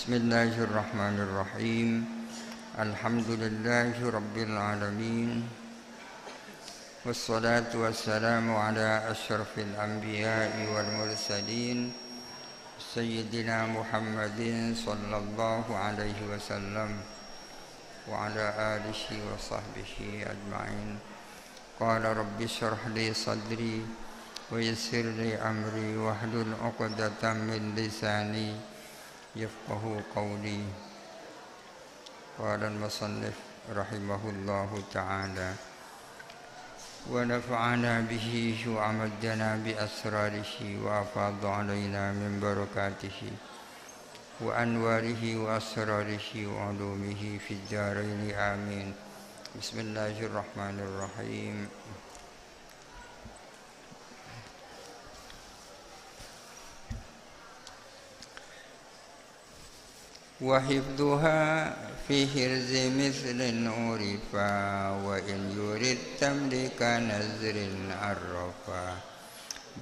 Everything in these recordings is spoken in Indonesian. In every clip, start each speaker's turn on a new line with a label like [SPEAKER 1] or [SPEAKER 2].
[SPEAKER 1] Bismillahirrahmanirrahim. Alhamdulillahi rabbil alamin. Wassalatu wassalamu ala asyrafil anbiya'i wal mursalin Sayyidina Muhammadin sallallahu alaihi wasallam wa ala alihi wa sahbihi ajma'in. Qala rabbi syrah li sadri wa yassir li amri wahlul 'uqdatam min lisani yafqahu qawli. Qala al-musannif rahimahullahu ta'ala wa nafa'ana bihi wa amaddana bi asrarihi wa afadha alaina min barakatihi wa anwarihi wa asrarihi wa ulumihi fid dharain amin. Bismillahirrahmanirrahim. Wa hifdhuha fi hirzi mithlin urifa wa in yurid tamlika nazrin arrafa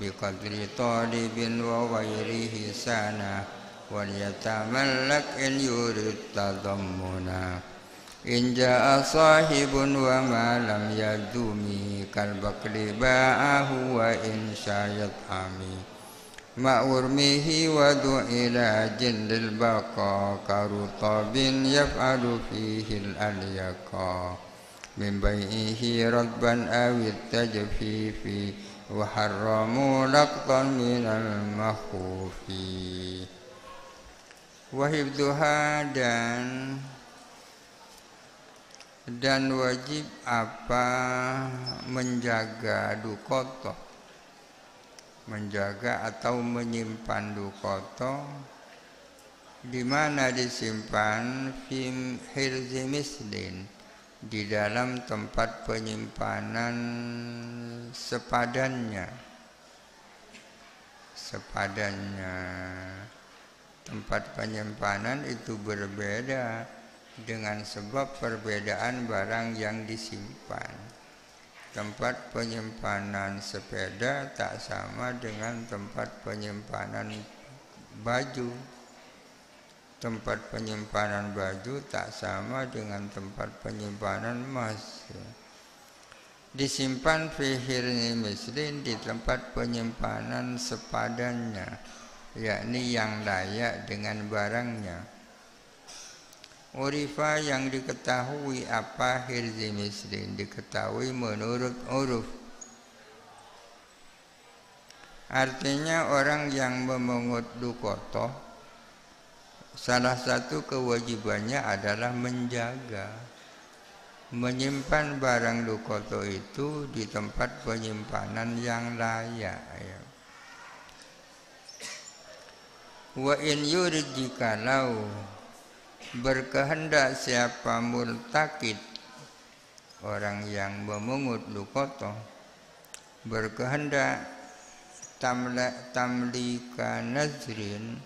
[SPEAKER 1] biqadri talibin wa ghairihi sana wal yatamallak in yurid tadammuna in jaa sahibun wa ma lam yadumi kal bakli ba'ahu wa in syayat ami ma'urmihi wa du'ila jindil baqa karutabin yaf'alu fihi al-alyaqa min bai'ihi radban awit tajfifi wa harramu laqtan minal makhufi. Wa hifdhuha dan wajib apa menjaga dukoto, menjaga atau menyimpan dukoto. Di mana disimpan? Fi hirzi mislin, di dalam tempat penyimpanan sepadannya. Tempat penyimpanan itu berbeda dengan sebab perbedaan barang yang disimpan. Tempat penyimpanan sepeda tak sama dengan tempat penyimpanan baju. Tempat penyimpanan baju tak sama dengan tempat penyimpanan emas. Disimpan fi hirzi mislin, di tempat penyimpanan sepadannya, yakni yang layak dengan barangnya. Urifa, yang diketahui apa hirzi mislin, diketahui menurut uruf. Artinya orang yang memungut dukoto, salah satu kewajibannya adalah menjaga, menyimpan barang dukoto itu di tempat penyimpanan yang layak. Wa in yurid, jikalau berkehendak siapa multakid, orang yang memungut dukoto, berkehendak tamlika nazrin,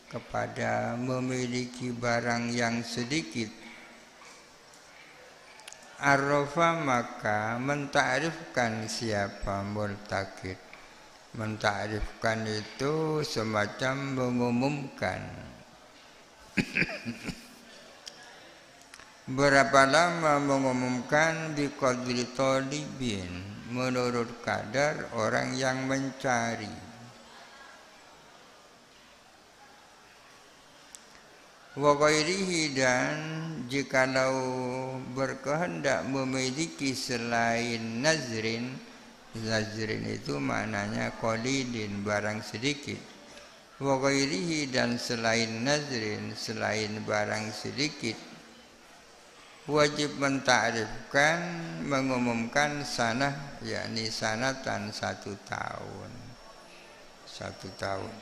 [SPEAKER 1] kepada memiliki barang yang sedikit, arrafa, maka mentakrifkan siapa multakid. Mentakrifkan itu semacam mengumumkan. Berapa lama mengumumkan? Biqadri talibin, menurut kadar orang yang mencari. Wa ghairihi, dan jikalau berkehendak memiliki selain nazrin. Nazrin itu maknanya qalilin, barang sedikit. Wa ghairihi, dan selain nazrin, selain barang sedikit, wajib mentakrifkan, mengumumkan sanah, yakni sanatan, 1 tahun. 1 tahun.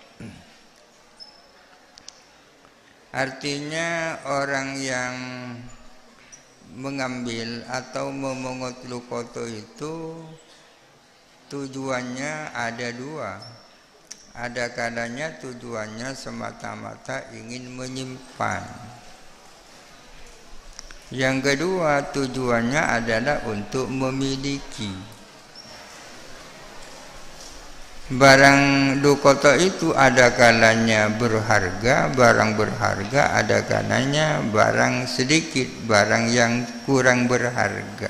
[SPEAKER 1] Artinya orang yang mengambil atau memungut dukoto itu tujuannya ada 2. Ada kalanya tujuannya semata-mata ingin menyimpan. Yang kedua, tujuannya adalah untuk memiliki. Barang dukoto itu ada kalanya berharga, barang berharga, ada kalanya barang sedikit, barang yang kurang berharga.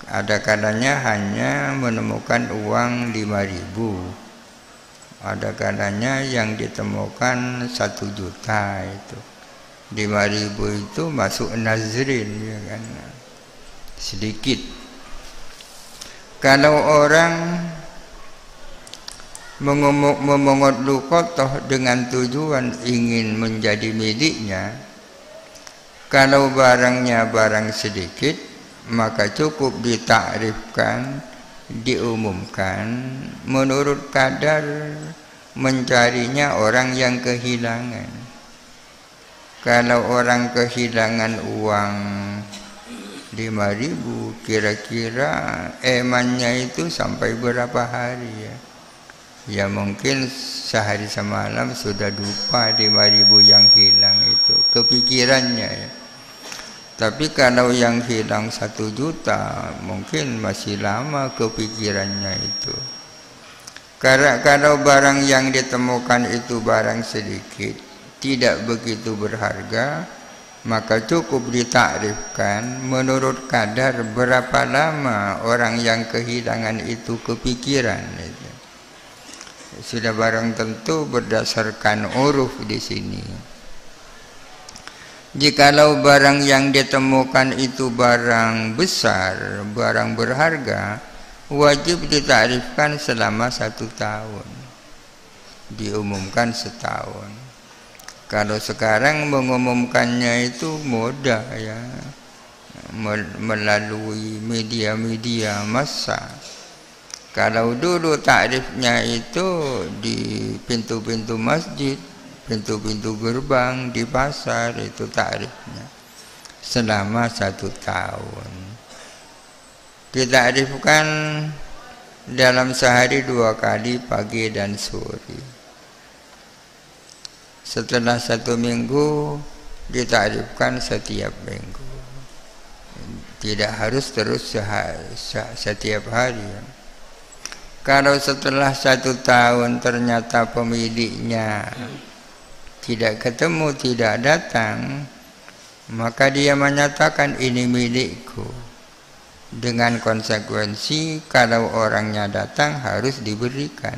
[SPEAKER 1] Ada kalanya hanya menemukan uang 5.000, ada kalanya yang ditemukan 1 juta itu. 5.000 itu masuk nazrin, ya kan? Sedikit. Kalau orang memungut lukotoh dengan tujuan ingin menjadi miliknya, kalau barangnya barang sedikit, maka cukup ditakrifkan, diumumkan menurut kadar mencarinya orang yang kehilangan. Kalau orang kehilangan uang 5.000, kira-kira emannya itu sampai berapa hari ya? Ya mungkin sehari semalam sudah lupa 5.000 yang hilang itu, kepikirannya ya. Tapi kalau yang hilang 1 juta, mungkin masih lama kepikirannya itu. Karena kalau barang yang ditemukan itu barang sedikit, tidak begitu berharga, maka cukup ditakrifkan menurut kadar berapa lama orang yang kehilangan itu kepikiran. Sudah barang tentu berdasarkan uruf di sini. Jikalau barang yang ditemukan itu barang besar, barang berharga, wajib ditakrifkan selama 1 tahun, diumumkan setahun. Kalau sekarang mengumumkannya itu mudah ya, melalui media-media massa. Kalau dulu takrifnya itu di pintu-pintu masjid, pintu-pintu gerbang, di pasar, itu takrifnya selama 1 tahun. Ditakrifkan dalam sehari 2 kali, pagi dan sore. Setelah 1 minggu ditakrifkan setiap minggu. Tidak harus terus setiap hari. Kalau setelah 1 tahun ternyata pemiliknya tidak ketemu, tidak datang, maka dia menyatakan ini milikku. Dengan konsekuensi kalau orangnya datang harus diberikan.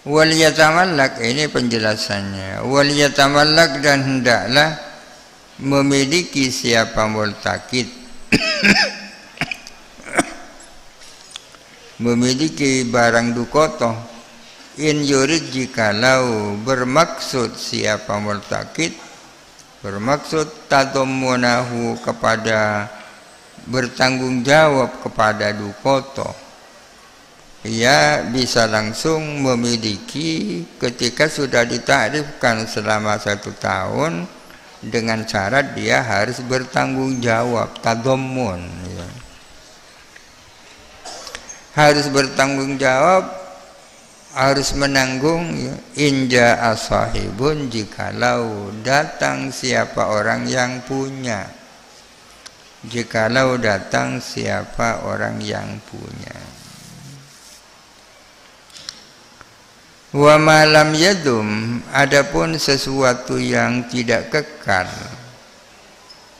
[SPEAKER 1] Wal yatamallak, ini penjelasannya. Wal yatamallak, dan hendaklah memiliki siapa multakid memiliki barang dukotoh, in yurid, jikalau bermaksud siapa multakid, bermaksud tadammunahu, kepada bertanggung jawab kepada dukotoh. Ia bisa langsung memiliki ketika sudah ditakrifkan selama 1 tahun, dengan syarat dia harus bertanggung jawab, tadammun ya. Harus bertanggung jawab, harus menanggung ya. Inja asahibun, jikalau datang siapa orang yang punya, jikalau datang siapa orang yang punya. Wa malam yadum, adapun sesuatu yang tidak kekal.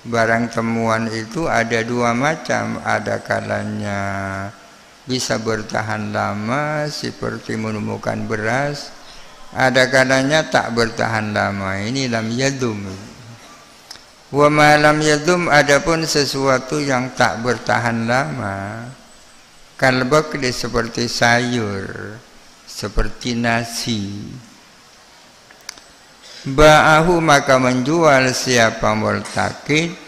[SPEAKER 1] Barang temuan itu ada 2 macam, ada kalanya bisa bertahan lama seperti menemukan beras, ada kalanya tak bertahan lama, ini lam yadum. Wa malam yadum, adapun sesuatu yang tak bertahan lama, kalbakli, seperti sayur, seperti nasi. Ba'ahu, maka menjual siapa multakid,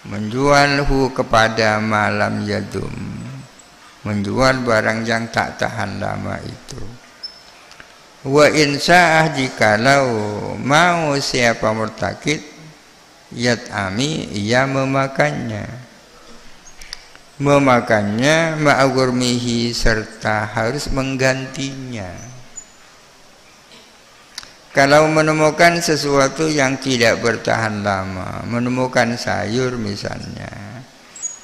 [SPEAKER 1] menjualhu kepada malam yadum, menjual barang yang tak tahan lama itu. Wa insa'ah, jikalau mau siapa multakid, yat'ami, ia memakannya, ma'agurmihi, serta harus menggantinya. Kalau menemukan sesuatu yang tidak bertahan lama, menemukan sayur misalnya,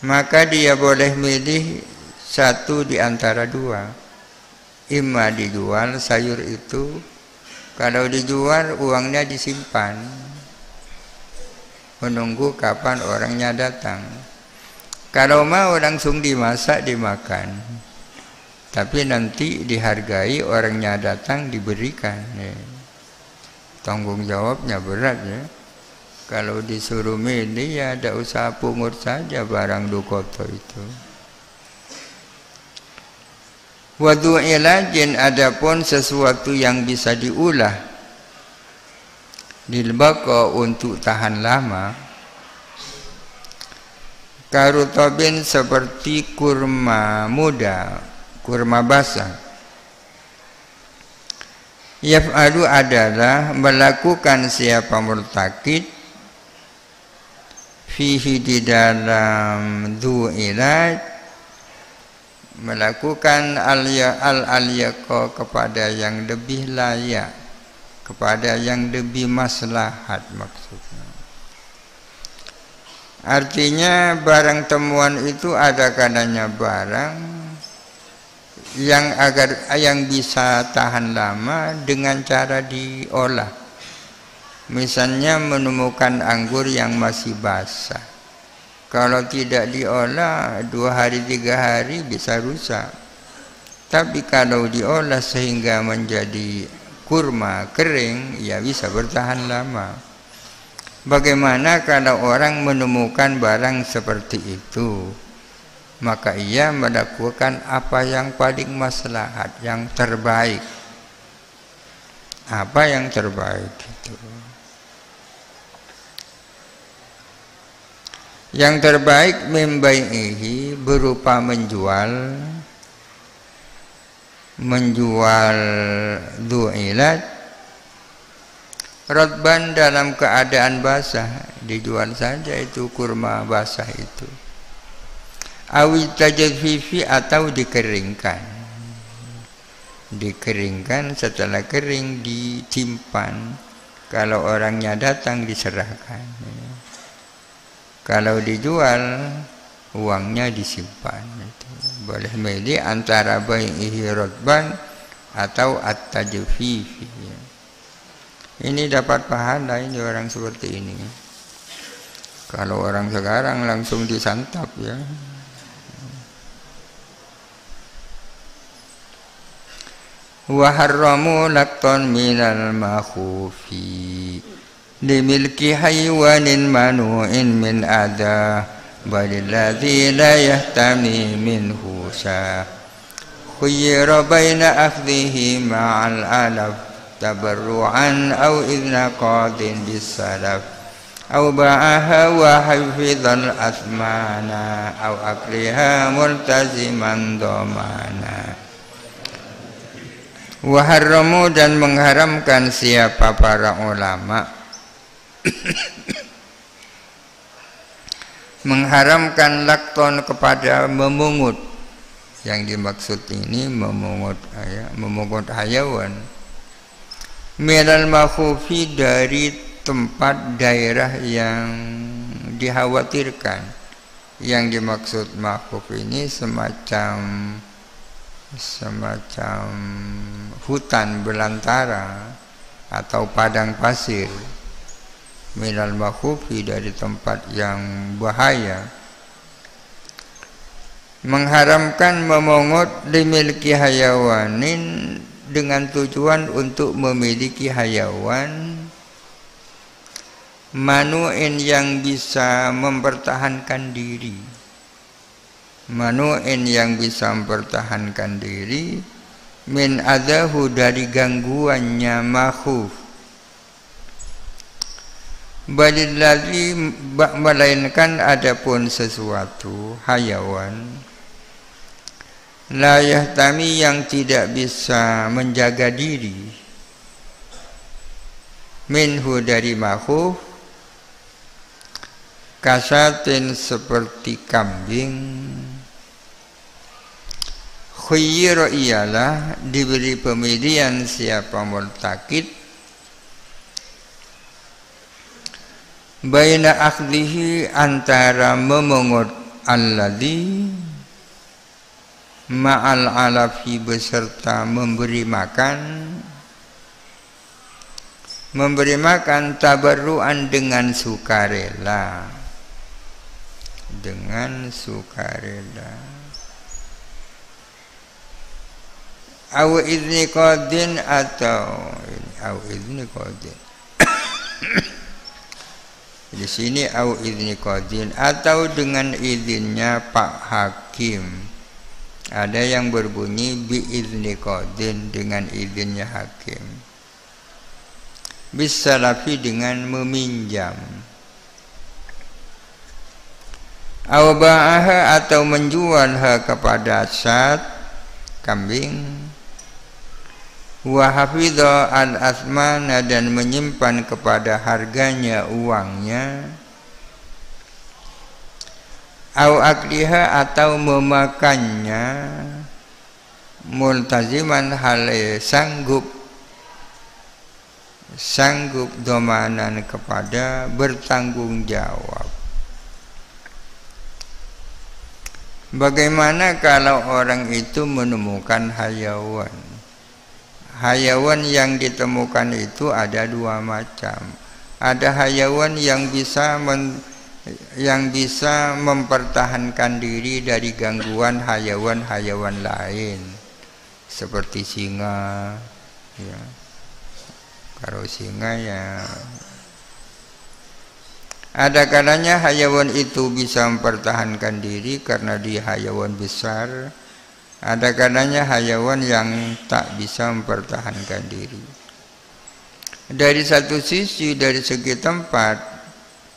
[SPEAKER 1] maka dia boleh milih satu di antara dua. Imma dijual sayur itu, kalau dijual uangnya disimpan, menunggu kapan orangnya datang. Kalau mau langsung dimasak dimakan, tapi nanti dihargai orangnya datang diberikan. Tanggung jawabnya berat ya. Kalau disuruh milih ya ada usaha pungut saja barang dukoto itu. Wadu ilajin, adapun sesuatu yang bisa diulah dilbako untuk tahan lama, karutobin seperti kurma muda, kurma basah. Yaf'alu adalah melakukan siapa murtakid fihi di dalam du ilaj, melakukan al-alyaqa kepada yang lebih layak, kepada yang lebih maslahat maksudnya. Artinya barang temuan itu ada kadanya barang yang bisa tahan lama dengan cara diolah. Misalnya menemukan anggur yang masih basah, kalau tidak diolah 2 hari 3 hari bisa rusak. Tapi kalau diolah sehingga menjadi kurma kering, ya bisa bertahan lama. Bagaimana kalau orang menemukan barang seperti itu? Maka ia melakukan apa yang paling maslahat, yang terbaik. Apa yang terbaik itu? Yang terbaik membai'ihi berupa menjual du'ilat radban dalam keadaan basah, dijual saja itu kurma basah itu. Awil tajfifi atau dikeringkan. Dikeringkan, setelah kering disimpan, kalau orangnya datang diserahkan. Kalau dijual uangnya disimpan. Boleh milih antara bai'ihi radban atau at-tajfifi. Ini dapat pahala ini orang seperti ini. Kalau orang sekarang langsung disantap ya. Wa harramu laqtan minal makhufi limilki haywanin manu'in min adha balilladzi la yahtami minhu sa khuyyira baina akhdhihi ma'al alaf tabarru'an aw idna qadin bisalaf aw ba'aha wa hafidhal asmana aw akliha multaziman domana. Waharramu, dan mengharamkan siapa para ulama mengharamkan lakton kepada memungut. Yang dimaksud ini memungut hayawan minal makhufi, dari tempat daerah yang dikhawatirkan. Yang dimaksud makhuf ini semacam hutan belantara atau padang pasir. Minal makhufi, dari tempat yang bahaya. Mengharamkan memungut dimiliki hayawanin, dengan tujuan untuk memiliki hayawan manu'in, yang bisa mempertahankan diri. Manu'in, yang bisa mempertahankan diri, min adahu, dari gangguannya makhuf. Balilladzi, melainkan adapun sesuatu hayawan la yahtami, yang tidak bisa menjaga diri, minhu, dari makhuf, kasatin, seperti kambing. Khuyyira, ialah diberi pemilihan siapa multakid baina akhdhihi, antara memungut alladzi ma'al alafi beserta memberi makan tabarruan dengan sukarela, au izni qadin atau au izni qadin di sini au izni qadin atau dengan izinnya Pak Hakim. Ada yang berbunyi bi izni qadin dengan izinnya hakim. Bisalafi dengan meminjam. Au ba'aha atau menjualha kepada syat kambing. Wa hafidha al-asmana dan menyimpan kepada harganya uangnya. Au akliha atau memakannya multaziman hal sanggup domanan kepada bertanggung jawab. Bagaimana kalau orang itu menemukan hayawan? Hayawan yang ditemukan itu ada dua macam. Ada hayawan yang bisa mempertahankan diri dari gangguan hayawan-hayawan lain seperti singa ya. Kalau singa ya ada kalanya hayawan itu bisa mempertahankan diri karena dia hayawan besar. Ada kalanya hayawan yang tak bisa mempertahankan diri. Dari satu sisi, dari segi tempat,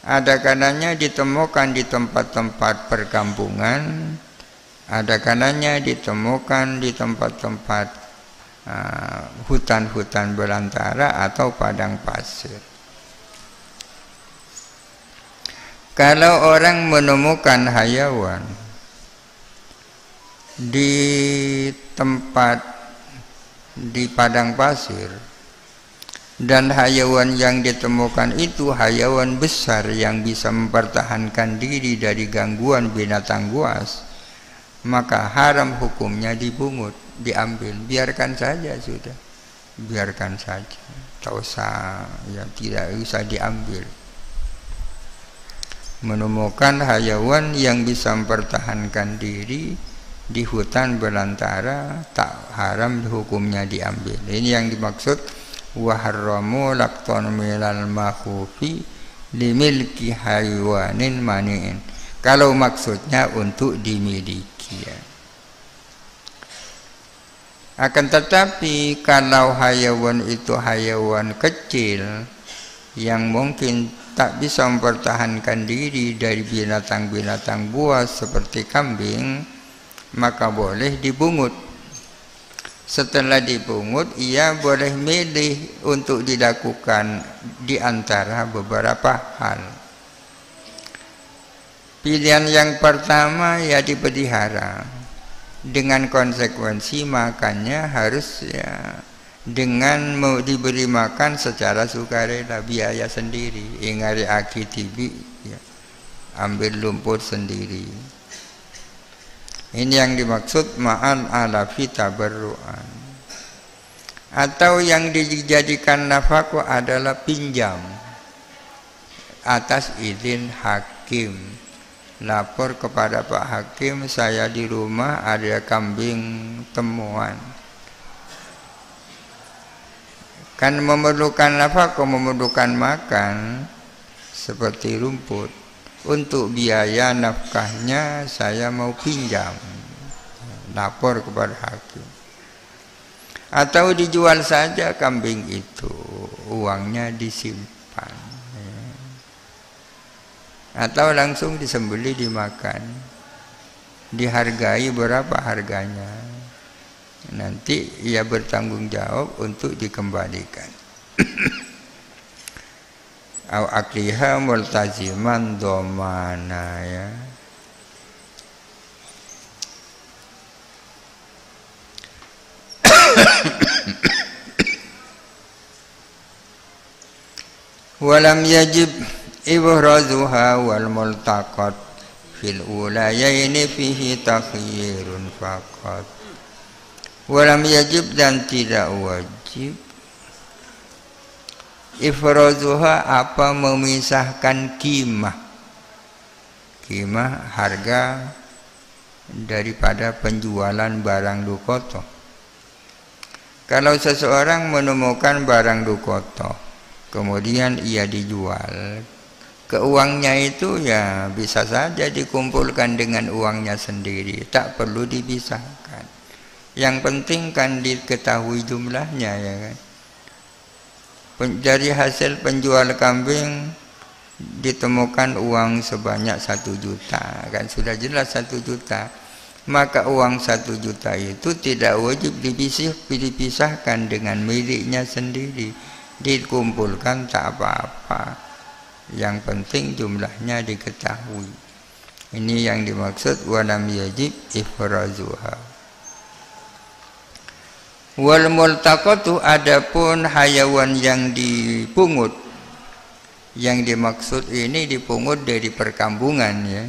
[SPEAKER 1] ada kalanya ditemukan di tempat-tempat perkampungan, ada kalanya ditemukan di tempat-tempat hutan-hutan belantara atau padang pasir. Kalau orang menemukan hayawan di tempat di padang pasir dan hayawan yang ditemukan itu hayawan besar yang bisa mempertahankan diri dari gangguan binatang buas, maka haram hukumnya dibungut, diambil. Biarkan saja sudah, biarkan saja, tak usah ya, tidak usah diambil. Menemukan hayawan yang bisa mempertahankan diri di hutan belantara, tak haram hukumnya diambil. Ini yang dimaksud wa harramu laqtan milal makhufi limilki hayawanin mani'in. Kalau maksudnya untuk dimiliki ya. Akan tetapi kalau hayawan itu hayawan kecil yang mungkin tak bisa mempertahankan diri dari binatang-binatang buas seperti kambing, maka boleh dibungut. Setelah dibungut, ia boleh milih untuk dilakukan di antara beberapa hal. Pilihan yang pertama ya dipelihara dengan konsekuensi makannya harus ya dengan mau diberi makan secara sukarela, biaya sendiri, ingari aki tibi ya, ambil lumpur sendiri. Ini yang dimaksud ma'al alafi tabarruan. Atau yang dijadikan nafkah adalah pinjam atas izin hakim. Lapor kepada Pak Hakim, saya di rumah ada kambing temuan. Kan memerlukan nafkah, memerlukan makan seperti rumput. Untuk biaya nafkahnya saya mau pinjam, lapor kepada hakim. Atau dijual saja kambing itu, uangnya disimpan. Atau langsung disembelih dimakan, dihargai berapa harganya. Nanti ia bertanggung jawab untuk dikembalikan. Au akliha multaziman domana ya. Walam yajib ibrazuha wal multaqat fil ulayaini fihi takhyirun faqat. Walam yajib dan tidak wajib ifrazuha apa memisahkan qimah harga daripada penjualan barang dukoto. Kalau seseorang menemukan barang dukoto kemudian ia dijual, ke uangnya itu ya bisa saja dikumpulkan dengan uangnya sendiri, tak perlu dipisahkan. Yang penting kan diketahui jumlahnya, ya kan. Dari hasil penjual kambing ditemukan uang sebanyak 1 juta, kan sudah jelas 1 juta. Maka uang 1 juta itu tidak wajib dipisahkan dengan miliknya sendiri, dikumpulkan tak apa-apa. Yang penting jumlahnya diketahui. Ini yang dimaksud walam yajib ifrazuha. Wal multaqatu adapun hayawan yang dipungut, yang dimaksud ini dipungut dari perkambungan, ya.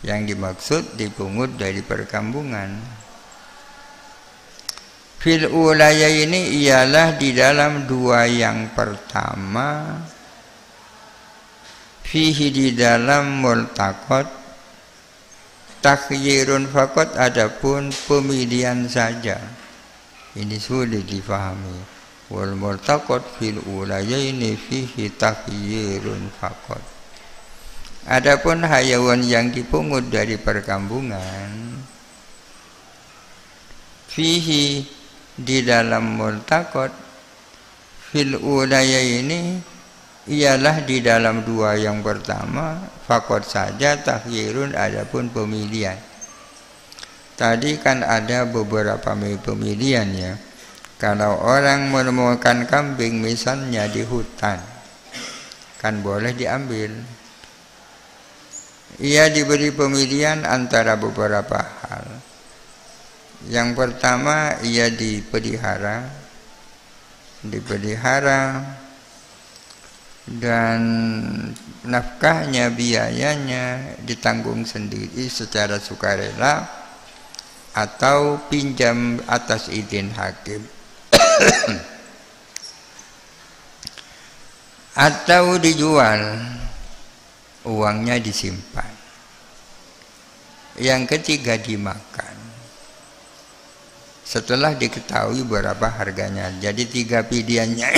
[SPEAKER 1] Yang dimaksud dipungut dari perkambungan. Fil ulaya ini ialah di dalam 2 yang pertama, fihi di dalam multaqat, takhyirun faqat adapun pemilihan saja. Ini sulit difahami. Wal multaqat fil ulayaini fihi takhyirun faqat. Adapun hayawan yang dipungut dari perkambungan, fihi di dalam multaqat, fil ulayaini ialah di dalam 2 yang pertama, faqat saja takhyirun adapun pemilihan. Tadi kan ada beberapa pemilihan, ya. Kalau orang menemukan kambing misalnya di hutan, kan boleh diambil. Ia diberi pemilihan antara beberapa hal. Yang pertama, ia dipelihara dan nafkahnya, biayanya ditanggung sendiri secara sukarela atau pinjam atas izin hakim atau dijual, uangnya disimpan. Yang ketiga dimakan setelah diketahui berapa harganya. Jadi 3 pilihannya.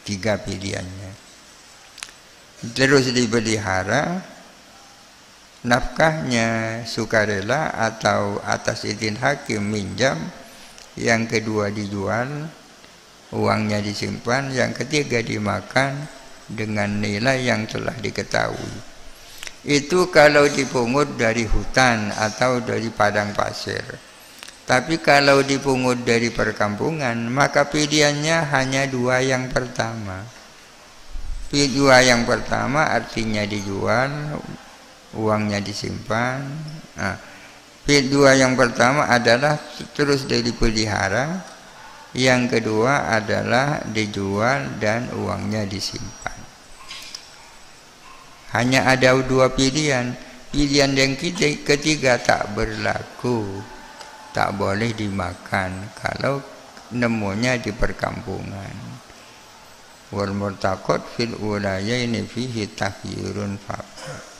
[SPEAKER 1] 3 pilihannya. Terus dipelihara, nafkahnya sukarela atau atas izin hakim minjam. Yang kedua dijual, uangnya disimpan. Yang ketiga dimakan dengan nilai yang telah diketahui. Itu kalau dipungut dari hutan atau dari padang pasir. Tapi kalau dipungut dari perkampungan, maka pilihannya hanya 2 yang pertama. 2 yang pertama artinya dijual, uangnya disimpan. Nah, 2 yang pertama adalah terus dipelihara. Yang kedua adalah dijual dan uangnya disimpan. Hanya ada 2 pilihan. Pilihan yang ketiga tak berlaku, tak boleh dimakan kalau nemunya di perkampungan. Wal murtaqat fil ulayaini fihi takhyirun faqat.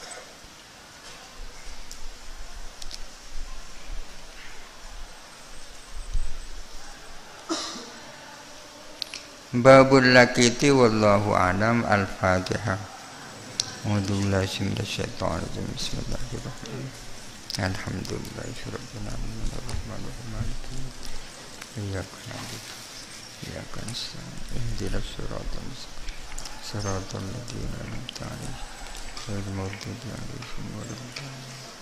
[SPEAKER 1] Babul lakiti wallahu a'lam. Al-Fatihah. A'udzubillahi minasyaitonir rajim. Bismillahirrahmanirrahim. Alhamdulillahirabbil alamin arrahmanir rahim maliki yaumiddin. Iyyaka na'budu wa iyyaka nasta'in. Ihdinas siratal mustaqim. Siratal ladzina an'amta 'alaihim ghairil maghdubi 'alaihim waladdallin.